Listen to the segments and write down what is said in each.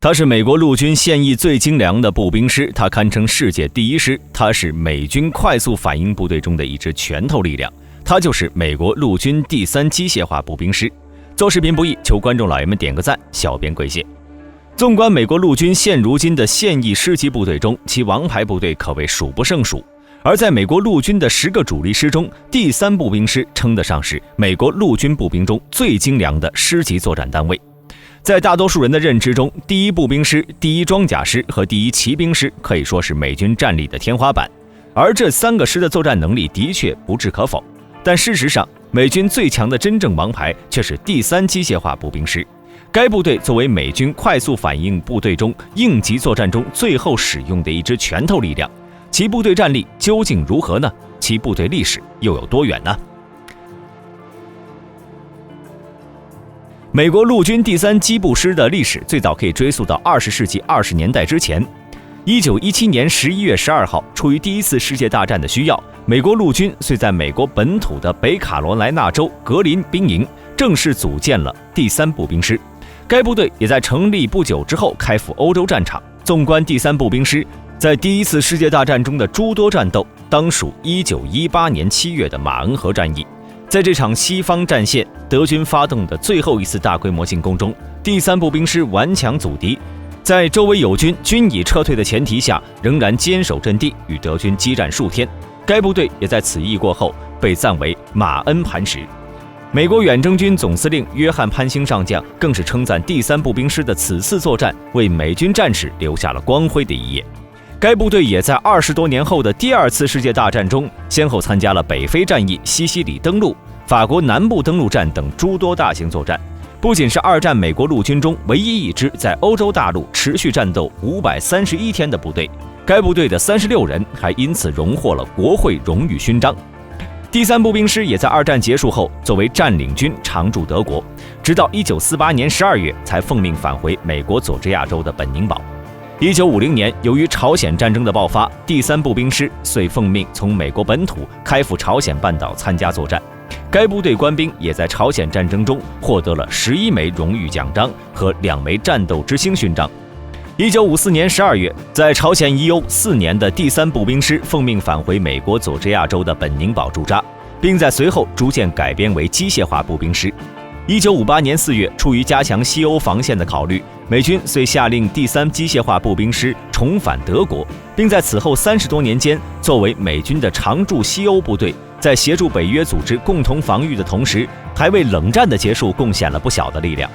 他是美国陆军现役最精良的步兵师，他堪称世界第一师，他是美军快速反应部队中的一支拳头力量，他就是美国陆军第3机械化步兵师。做视频不易，求观众老爷们点个赞，小编跪谢。纵观美国陆军现如今的现役师级部队中，其王牌部队可谓数不胜数。而在美国陆军的10个主力师中，第3步兵师称得上是美国陆军步兵中最精良的师级作战单位。在大多数人的认知中，第1步兵师、第1装甲师和第1骑兵师可以说是美军战力的天花板，而这3个师的作战能力的确不置可否。但事实上，美军最强的真正王牌却是第3机械化步兵师。该部队作为美军快速反应部队中应急作战中最后使用的一支拳头力量，其部队战力究竟如何呢？其部队历史又有多远呢？美国陆军第3机步师的历史最早可以追溯到20世纪20年代之前。1917年11月12号，出于第1次世界大战的需要，美国陆军遂在美国本土的北卡罗来纳州格林兵营正式组建了第3步兵师。该部队也在成立不久之后开赴欧洲战场。纵观第3步兵师在第1次世界大战中的诸多战斗，当属1918年7月的马恩河战役。在这场西方战线德军发动的最后一次大规模进攻中，第3步兵师顽强阻敌，在周围友军均已撤退的前提下，仍然坚守阵地，与德军激战数天。该部队也在此役过后被赞为马恩磐石。美国远征军总司令约翰潘兴上将更是称赞第3步兵师的此次作战为美军战史留下了光辉的一页。该部队也在20多年后的第2次世界大战中，先后参加了北非战役、西西里登陆、法国南部登陆战等诸多大型作战。不仅是2战美国陆军中唯一一支在欧洲大陆持续战斗531天的部队，该部队的36人还因此荣获了国会荣誉勋章。第3步兵师也在2战结束后作为占领军常驻德国，直到1948年12月才奉命返回美国佐治亚州的本宁堡。1950年，由于朝鲜战争的爆发，第3步兵师遂奉命从美国本土开赴朝鲜半岛参加作战。该部队官兵也在朝鲜战争中获得了11枚荣誉奖章和2枚战斗之星勋章。1954年12月，在朝鲜已有4年的第3步兵师奉命返回美国佐治亚州的本宁堡驻扎，并在随后逐渐改编为机械化步兵师。1958年4月，出于加强西欧防线的考虑，美军遂下令第3机械化步兵师重返德国，并在此后30多年间，作为美军的常驻西欧部队，在协助北约组织共同防御的同时，还为冷战的结束贡献了不小的力量。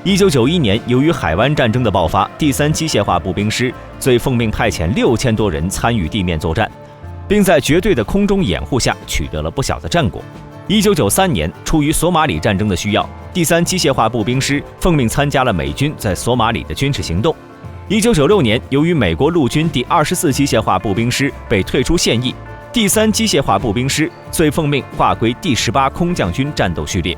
1991年，由于海湾战争的爆发，第3机械化步兵师遂奉命派遣6000多人参与地面作战，并在绝对的空中掩护下取得了不小的战果。1993年，出于索马里战争的需要，第3机械化步兵师奉命参加了美军在索马里的军事行动。1996年，由于美国陆军第24机械化步兵师被退出现役，第3机械化步兵师遂奉命划归第18空降军战斗序列。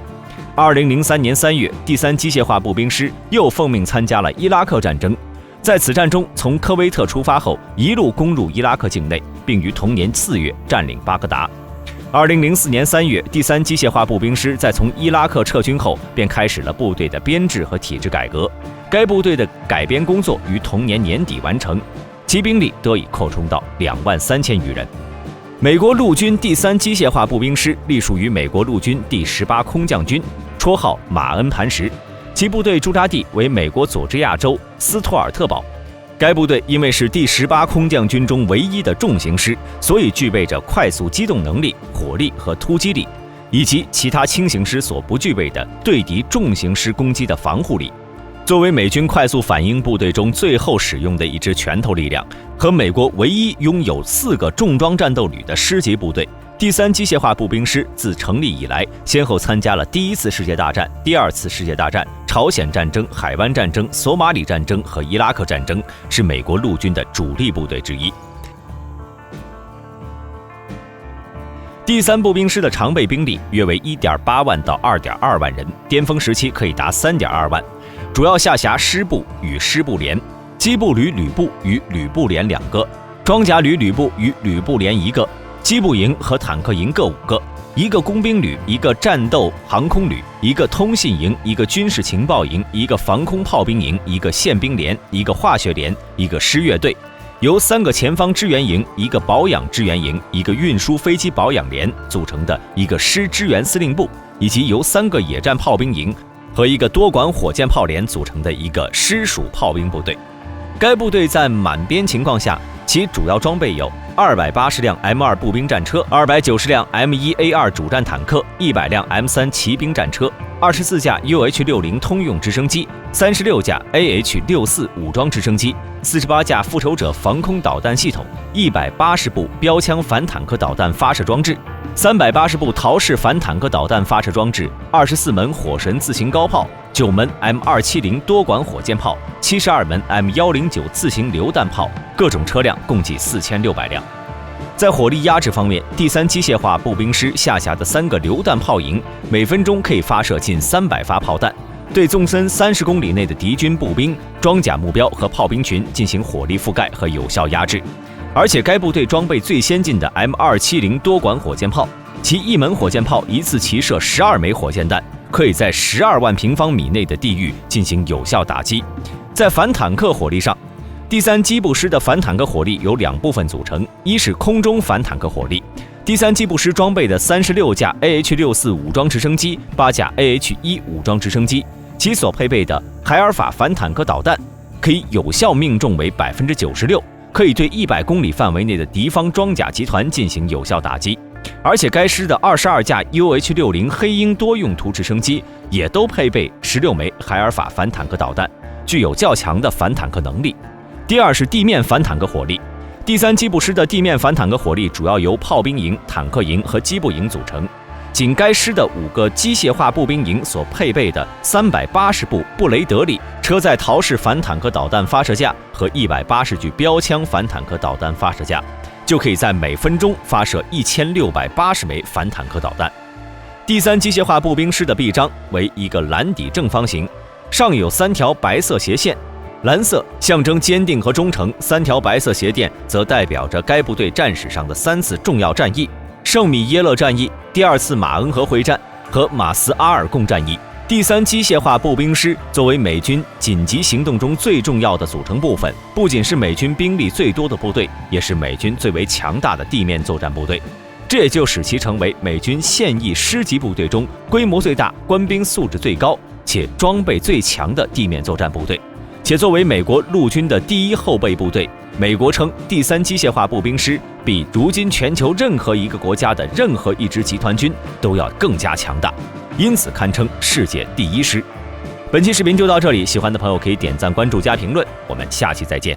2003年3月，第3机械化步兵师又奉命参加了伊拉克战争，在此战中从科威特出发后，一路攻入伊拉克境内，并于同年4月占领巴格达。2004年3月，第3机械化步兵师在从伊拉克撤军后，便开始了部队的编制和体制改革。该部队的改编工作于同年年底完成，其兵力得以扩充到23000余人。美国陆军第3机械化步兵师隶属于美国陆军第18空降军，绰号马恩磐石，其部队驻扎地为美国佐治亚州斯托尔特堡。该部队因为是第18空降军中唯一的重型师，所以具备着快速机动能力、火力和突击力，以及其他轻型师所不具备的对敌重型师攻击的防护力。作为美军快速反应部队中最后使用的一支拳头力量，和美国唯一拥有4个重装战斗旅的师级部队，第3机械化步兵师自成立以来，先后参加了第1次世界大战、第2次世界大战、朝鲜战争、海湾战争、索马里战争和伊拉克战争，是美国陆军的主力部队之一。第3步兵师的常备兵力约为1.8万到2.2万人，巅峰时期可以达3.2万，主要下辖师部与师部连、机步旅旅部与旅部连2个、装甲旅旅部与旅部连1个、机步营和坦克营各5个。1个工兵旅、1个战斗航空旅、1个通信营、1个军事情报营、1个防空炮兵营、1个宪兵连、1个化学连、1个师乐队，由3个前方支援营、1个保养支援营、1个运输飞机保养连组成的1个师支援司令部，以及由3个野战炮兵营和1个多管火箭炮连组成的1个师属炮兵部队。该部队在满编情况下，其主要装备有280辆 M2 步兵战车、290辆 M1A2 主战坦克、100辆 M3 骑兵战车、24架 UH-60 通用直升机、36架 AH-64 武装直升机、48架复仇者防空导弹系统、180部标枪反坦克导弹发射装置、380部陶式反坦克导弹发射装置、24门火神自行高炮、9门 M270 多管火箭炮、72门 M109 自行榴弹炮，各种车辆共计4600辆。在火力压制方面，第3机械化步兵师下辖的3个榴弹炮营，每分钟可以发射近300发炮弹，对纵深30公里内的敌军步兵、装甲目标和炮兵群进行火力覆盖和有效压制。而且该部队装备最先进的 M270 多管火箭炮，其1门火箭炮一次齐射12枚火箭弹，可以在12万平方米内的地域进行有效打击。在反坦克火力上，第3机步师的反坦克火力由2部分组成，一是空中反坦克火力，第3机步师装备的36架 AH-64 武装直升机、8架 AH-1 武装直升机，其所配备的海尔法反坦克导弹可以有效命中为 96%， 可以对100公里范围内的敌方装甲集团进行有效打击。而且该师的22架 UH-60 黑鹰多用途直升机也都配备16枚海尔法反坦克导弹，具有较强的反坦克能力。第2是地面反坦克火力，第3机步师的地面反坦克火力主要由炮兵营、坦克营和机步营组成。仅该师的5个机械化步兵营所配备的380部布雷德利车载陶式反坦克导弹发射架和180具标枪反坦克导弹发射架，就可以在每分钟发射1680枚反坦克导弹。第3机械化步兵师的臂章为一个蓝底正方形，上有3条白色斜线，蓝色象征坚定和忠诚，3条白色斜线则代表着该部队战史上的3次重要战役：圣米耶勒战役、第2次马恩河会战和马斯阿尔贡战役。第3机械化步兵师作为美军紧急行动中最重要的组成部分，不仅是美军兵力最多的部队，也是美军最为强大的地面作战部队。这也就使其成为美军现役师级部队中规模最大、官兵素质最高且装备最强的地面作战部队。且作为美国陆军的第1后备部队，美国称第3机械化步兵师比如今全球任何一个国家的任何一支集团军都要更加强大，因此堪称世界第1师。本期视频就到这里，喜欢的朋友可以点赞、关注、加评论，我们下期再见。